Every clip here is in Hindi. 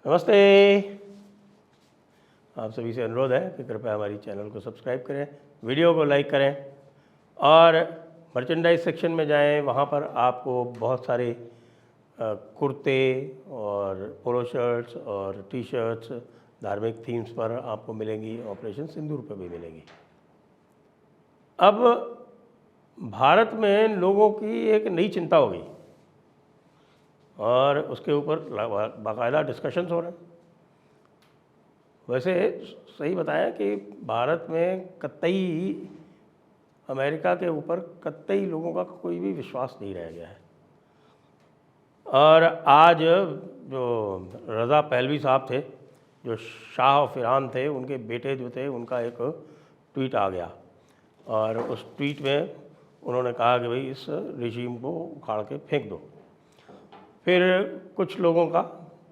नमस्ते। आप सभी से अनुरोध है कि कृपया हमारी चैनल को सब्सक्राइब करें, वीडियो को लाइक करें और मर्चेंडाइज सेक्शन में जाएं। वहाँ पर आपको बहुत सारे कुर्ते और पोलो शर्ट्स और टी शर्ट्स धार्मिक थीम्स पर आपको मिलेंगी, ऑपरेशन सिंदूर पर भी मिलेंगी। अब भारत में लोगों की एक नई चिंता हो गई और उसके ऊपर बाकायदा डिस्कशंस हो रहे हैं। वैसे सही बताया कि भारत में कतई अमेरिका के ऊपर कतई लोगों का कोई भी विश्वास नहीं रह गया है। और आज जो रज़ा पहलवी साहब थे, जो शाह ऑफ ईरान थे, उनके बेटे जो थे, उनका एक ट्वीट आ गया और उस ट्वीट में उन्होंने कहा कि भाई इस रिजीम को उखाड़ के फेंक दो। फिर कुछ लोगों का,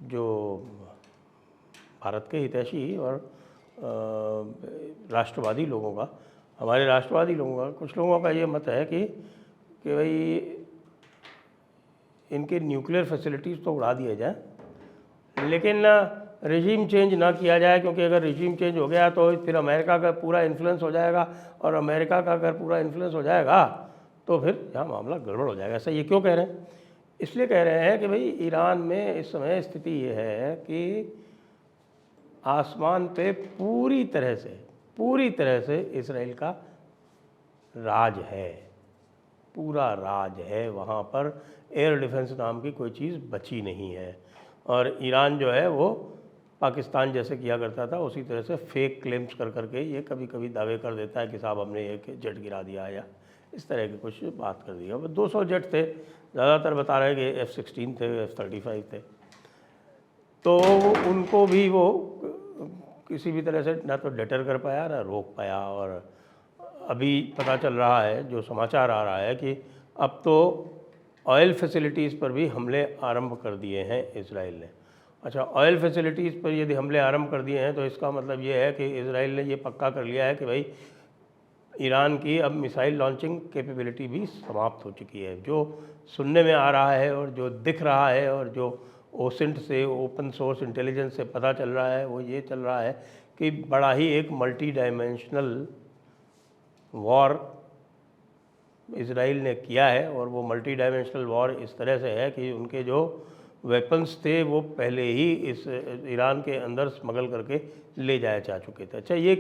जो भारत के हितैषी और राष्ट्रवादी लोगों का, हमारे राष्ट्रवादी लोगों का, कुछ लोगों का ये मत है कि भाई इनके न्यूक्लियर फैसिलिटीज़ तो उड़ा दिए जाए, लेकिन रिजीम चेंज ना किया जाए, क्योंकि अगर रिजीम चेंज हो गया तो फिर अमेरिका का पूरा इन्फ्लुएंस हो जाएगा और अमेरिका का अगर पूरा इन्फ्लुएंस हो जाएगा तो फिर यहाँ मामला गड़बड़ हो जाएगा। ऐसा ये क्यों कह रहे हैं? इसलिए कह रहे हैं कि भाई ईरान में इस समय स्थिति ये है कि आसमान पे पूरी तरह से इसराइल का राज है, पूरा राज है। वहाँ पर एयर डिफेंस नाम की कोई चीज़ बची नहीं है। और ईरान जो है वो पाकिस्तान जैसे किया करता था, उसी तरह से फेक क्लेम्स कर करके ये कभी कभी दावे कर देता है कि साहब हमने एक जेट गिरा दिया या इस तरह की कुछ बात कर दिया। 200 जेट थे, ज़्यादातर बता रहे कि F-16 थे, F-35 थे। तो उनको भी वो किसी भी तरह से ना तो डेटर कर पाया ना रोक पाया। और अभी पता चल रहा है, जो समाचार आ रहा है कि अब तो ऑयल फैसिलिटीज़ पर भी हमले आरंभ कर दिए हैं इसराइल ने। अच्छा, ऑयल फैसिलिटीज़ पर यदि हमले आरंभ कर दिए हैं तो इसका मतलब ये है कि इसराइल ने ये पक्का कर लिया है कि भाई ईरान की अब मिसाइल लॉन्चिंग कैपेबिलिटी भी समाप्त हो चुकी है। जो सुनने में आ रहा है और जो दिख रहा है और जो ओसिंट से, ओपन सोर्स इंटेलिजेंस से पता चल रहा है, वो ये चल रहा है कि बड़ा ही एक मल्टी डायमेंशनल वॉर इसराइल ने किया है। और वो मल्टी डायमेंशनल वॉर इस तरह से है कि उनके जो वेपन्स थे वो पहले ही इस ईरान के अंदर स्मगल करके ले जाए जा चुके थे। अच्छा, ये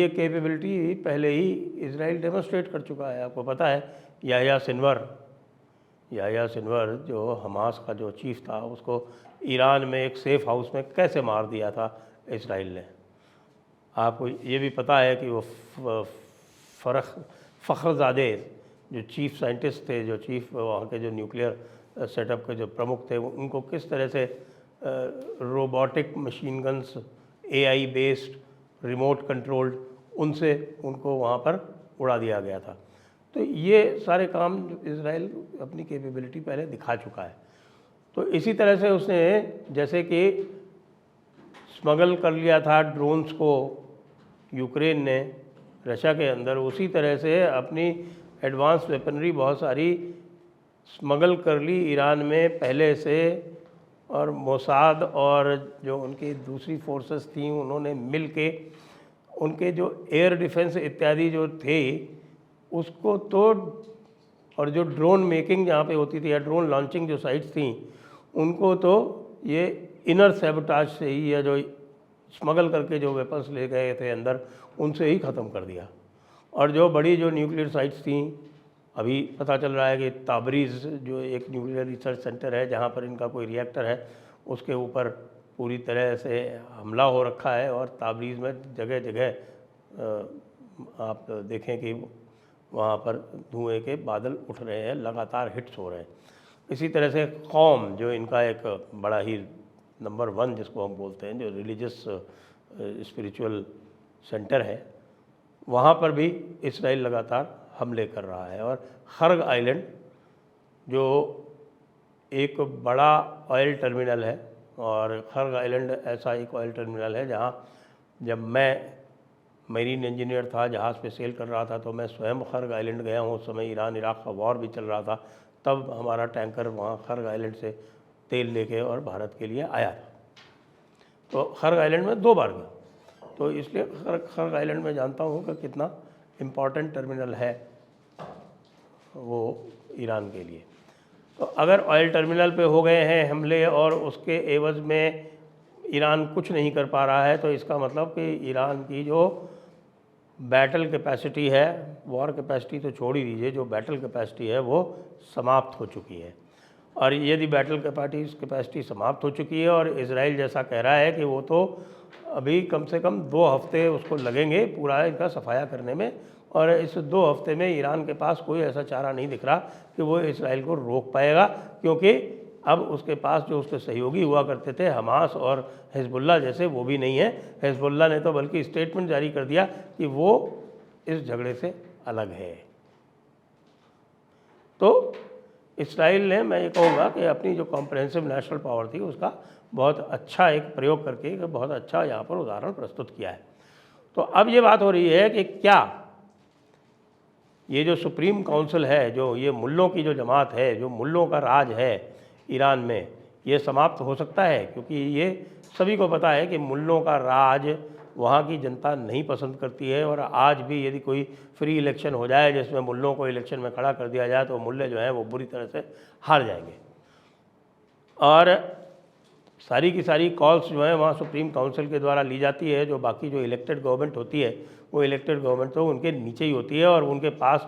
कैपेबिलिटी पहले ही इसराइल डेमोस्ट्रेट कर चुका है। आपको पता है याह्या सिनवर जो हमास का जो चीफ था, उसको ईरान में एक सेफ़ हाउस में कैसे मार दिया था इसराइल ने। आपको ये भी पता है कि वो फ़खरज़ादे जो चीफ साइंटिस्ट थे, जो चीफ वहाँ के जो न्यूक्लियर सेटअप के जो प्रमुख थे, उनको किस तरह से robotic machine guns, AI based, remote controlled, उनसे उनको वहाँ पर उड़ा दिया गया था। तो ये सारे काम इसराइल अपनी कैपेबिलिटी पहले दिखा चुका है। तो इसी तरह से उसने जैसे कि स्मगल कर लिया था ड्रोन्स को यूक्रेन ने रशिया के अंदर, उसी तरह से अपनी एडवांस वेपनरी बहुत सारी स्मगल कर ली ईरान में पहले से। और मोसाद और जो उनकी दूसरी फोर्सेस थी, उन्होंने मिल के उनके जो एयर डिफेंस इत्यादि जो थे उसको तो, और जो ड्रोन मेकिंग जहाँ पे होती थी या ड्रोन लॉन्चिंग जो साइट्स थी, उनको तो ये इनर सैबोटाज से ही, या जो स्मगल करके जो वेपन्स ले गए थे अंदर, उनसे ही ख़त्म कर दिया। और जो बड़ी जो न्यूक्लियर साइट्स थी, अभी पता चल रहा है कि ताबरीज़ जो एक न्यूक्लियर रिसर्च सेंटर है जहाँ पर इनका कोई रिएक्टर है, उसके ऊपर पूरी तरह से हमला हो रखा है। और ताबरीज़ में जगह जगह आप देखें कि वहाँ पर धुएं के बादल उठ रहे हैं, लगातार हिट्स हो रहे हैं। इसी तरह से कौम, जो इनका एक बड़ा ही नंबर 1 जिसको हम बोलते हैं, जो रिलीजियस स्पिरिचुअल सेंटर है, वहाँ पर भी इसराइल लगातार हमले कर रहा है। और खर्ग आइलैंड जो एक बड़ा ऑयल टर्मिनल है, और खर्ग आइलैंड ऐसा एक ऑयल टर्मिनल है जहाँ जब मैं मरीन इंजीनियर था, जहाज़ पे सेल कर रहा था, तो मैं स्वयं खर्ग आइलैंड गया हूँ। उस समय ईरान इराक़ का वॉर भी चल रहा था, तब हमारा टैंकर वहाँ खर्ग आइलैंड से तेल लेके और भारत के लिए आया था। तो खर्ग आइलैंड में 2 बार गया, तो इसलिए खर्ग आइलैंड में जानता हूँ कि कितना इम्पोर्टेंट टर्मिनल है वो ईरान के लिए। तो अगर ऑयल टर्मिनल पे हो गए हैं हमले और उसके एवज़ में ईरान कुछ नहीं कर पा रहा है, तो इसका मतलब कि ईरान की जो बैटल कैपेसिटी है, वॉर कैपेसिटी तो छोड़ ही दीजिए, जो बैटल कैपेसिटी है वो समाप्त हो चुकी है। और यदि बैटल कैपेसिटी समाप्त हो चुकी है और इजराइल जैसा कह रहा है कि वो तो अभी कम से कम 2 हफ्ते उसको लगेंगे पूरा इनका सफाया करने में, और इस 2 हफ्ते में ईरान के पास कोई ऐसा चारा नहीं दिख रहा कि वो इसराइल को रोक पाएगा, क्योंकि अब उसके पास जो उसके सहयोगी हुआ करते थे हमास और हिजबुल्लाह जैसे, वो भी नहीं है। हिजबुल्लाह ने तो बल्कि स्टेटमेंट जारी कर दिया कि वो इस झगड़े से अलग है। तो इसराइल ने, मैं ये कहूँगा कि अपनी जो कॉम्प्रहेंसिव नेशनल पावर थी उसका बहुत अच्छा एक प्रयोग करके एक बहुत अच्छा यहाँ पर उदाहरण प्रस्तुत किया है। तो अब ये बात हो रही है कि क्या ये जो सुप्रीम काउंसिल है, जो ये मुल्लों की जो जमात है, जो मुल्लों का राज है ईरान में, ये समाप्त हो सकता है? क्योंकि ये सभी को पता है कि मुल्लों का राज वहाँ की जनता नहीं पसंद करती है, और आज भी यदि कोई फ्री इलेक्शन हो जाए जिसमें मुल्लों को इलेक्शन में खड़ा कर दिया जाए तो मुल्ले जो हैं वो बुरी तरह से हार जाएंगे। और सारी की सारी कॉल्स जो है वहाँ सुप्रीम काउंसिल के द्वारा ली जाती है। जो बाकी जो इलेक्टेड गवर्नमेंट होती है वो इलेक्टेड गवर्नमेंट तो उनके नीचे ही होती है, और उनके पास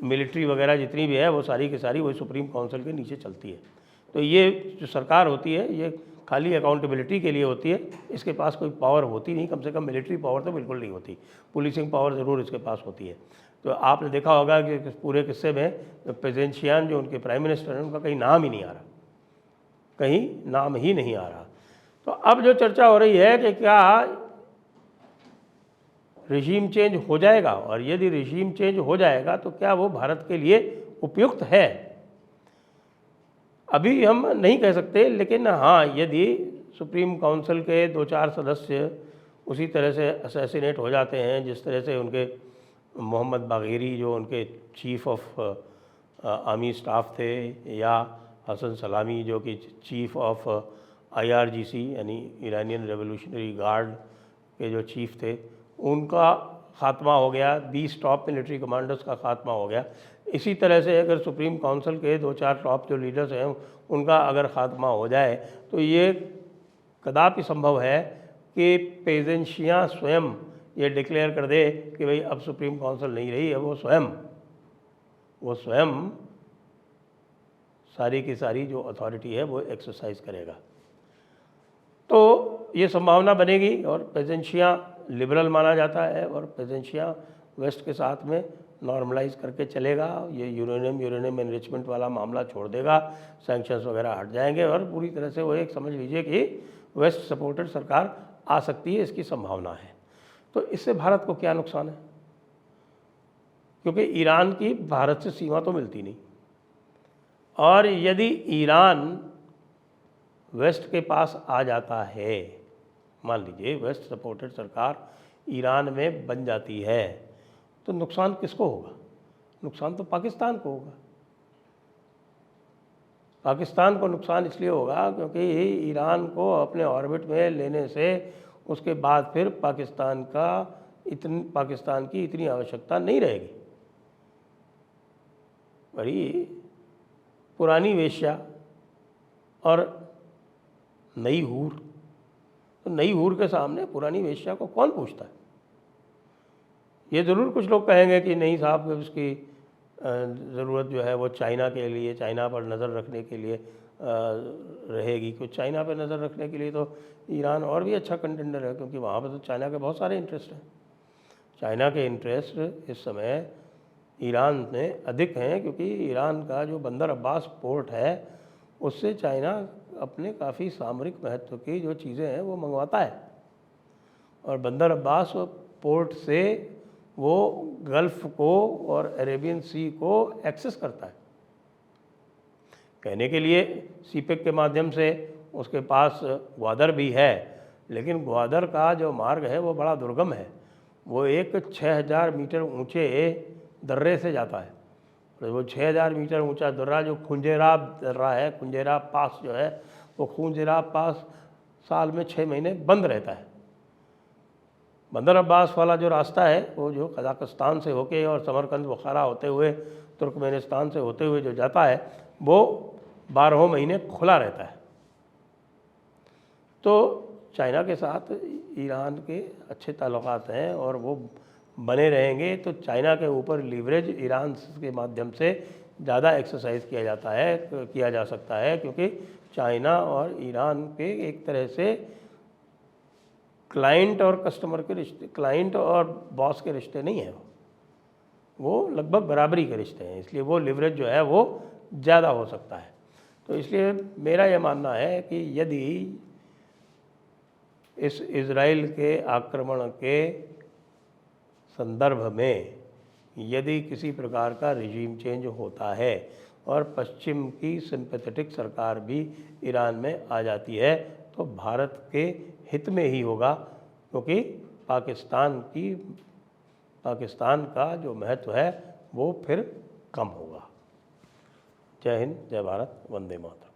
मिलिट्री वगैरह जितनी भी है वो सारी की सारी वही सुप्रीम काउंसिल के नीचे चलती है। तो ये जो सरकार होती है ये खाली अकाउंटेबिलिटी के लिए होती है, इसके पास कोई पावर होती नहीं, कम से कम मिलिट्री पावर तो बिल्कुल नहीं होती। पुलिसिंग पावर ज़रूर इसके पास होती है। तो आपने देखा होगा कि पूरे किस्से में पेजेंशियान जो उनके प्राइम मिनिस्टर हैं उनका कहीं नाम ही नहीं आ रहा, कहीं नाम ही नहीं आ रहा। तो अब जो चर्चा हो रही है कि क्या रिजीम चेंज हो जाएगा, और यदि रिजीम चेंज हो जाएगा तो क्या वो भारत के लिए उपयुक्त है? अभी हम नहीं कह सकते, लेकिन हाँ, यदि सुप्रीम काउंसिल के 2-4 सदस्य उसी तरह से असैसिनेट हो जाते हैं जिस तरह से उनके मोहम्मद बागेरी जो उनके चीफ ऑफ आर्मी स्टाफ थे, या हसन सलामी जो कि चीफ ऑफ IRGC यानी ईरानियन रेवोल्यूशनरी गार्ड के जो चीफ थे, उनका खात्मा हो गया, 20 टॉप मिलिट्री कमांडर्स का खात्मा हो गया। इसी तरह से अगर सुप्रीम काउंसिल के 2-4 टॉप जो लीडर्स हैं उनका अगर खात्मा हो जाए तो ये कदापि संभव है कि पेजेंशियाँ स्वयं ये डिक्लेयर कर दे कि भाई अब सुप्रीम काउंसिल नहीं रही है, वो स्वयं सारी की सारी जो अथॉरिटी है वो एक्सरसाइज करेगा। तो ये संभावना बनेगी, और पेजेंशियाँ लिबरल माना जाता है और पेजेंशियाँ वेस्ट के साथ में नॉर्मलाइज करके चलेगा। ये यूरेनियम एनरिचमेंट वाला मामला छोड़ देगा, सैंक्शंस वगैरह हट जाएंगे, और पूरी तरह से वो एक समझ लीजिए कि वेस्ट सपोर्टेड सरकार आ सकती है, इसकी संभावना है। तो इससे भारत को क्या नुकसान है? क्योंकि ईरान की भारत से सीमा तो मिलती नहीं, और यदि ईरान वेस्ट के पास आ जाता है, मान लीजिए वेस्ट सपोर्टेड सरकार ईरान में बन जाती है, तो नुकसान किसको होगा? नुकसान तो पाकिस्तान को होगा। पाकिस्तान को नुकसान इसलिए होगा क्योंकि ईरान को अपने ऑर्बिट में लेने से उसके बाद फिर पाकिस्तान की इतनी आवश्यकता नहीं रहेगी। बड़ी पुरानी वेश्या और नई हूर, तो नई हूर के सामने पुरानी वेश्या को कौन पूछता है? ये ज़रूर कुछ लोग कहेंगे कि नहीं साहब, उसकी ज़रूरत जो है वो चाइना के लिए, चाइना पर नज़र रखने के लिए रहेगी। क्योंकि चाइना पर नज़र रखने के लिए तो ईरान और भी अच्छा कंटेंडर है, क्योंकि वहाँ पर तो चाइना के बहुत सारे इंटरेस्ट हैं। चाइना के इंटरेस्ट इस समय ईरान में अधिक हैं, क्योंकि ईरान का जो बंदर अब्बास पोर्ट है उससे चाइना अपने काफ़ी सामरिक महत्व की जो चीज़ें हैं वो मंगवाता है, और बंदर अब्बास पोर्ट से वो गल्फ़ को और अरेबियन सी को एक्सेस करता है। कहने के लिए सीपेक के माध्यम से उसके पास ग्वादर भी है, लेकिन ग्वादर का जो मार्ग है वो बड़ा दुर्गम है। वो एक 6000 मीटर ऊंचे दर्रे से जाता है, तो वो 6000 मीटर ऊंचा दर्रा जो खुंजेराब दर्रा है, खुंजेराब पास जो है, वो खुंजेराब पास साल में 6 महीने बंद रहता है। बंदर अब्बास वाला जो रास्ता है वो जो कजाकिस्तान से होके और समरकंद बुखारा होते हुए तुर्कमेनिस्तान से होते हुए जो जाता है वो 12 महीने खुला रहता है। तो चाइना के साथ ईरान के अच्छे ताल्लुकात हैं और वो बने रहेंगे, तो चाइना के ऊपर लीवरेज ईरान के माध्यम से ज़्यादा एक्सरसाइज किया जा सकता है, क्योंकि चाइना और ईरान के एक तरह से क्लाइंट और कस्टमर के रिश्ते, क्लाइंट और बॉस के रिश्ते नहीं हैं, वो लगभग बराबरी के रिश्ते हैं, इसलिए वो लिवरेज जो है वो ज़्यादा हो सकता है। तो इसलिए मेरा यह मानना है कि यदि इस इज़राइल के आक्रमण के संदर्भ में यदि किसी प्रकार का रिजीम चेंज होता है और पश्चिम की सिंपैथेटिक सरकार भी ईरान में आ जाती है, तो भारत के हित में ही होगा, क्योंकि पाकिस्तान का जो महत्व है वो फिर कम होगा। जय हिंद, जय भारत, वंदे मातरम।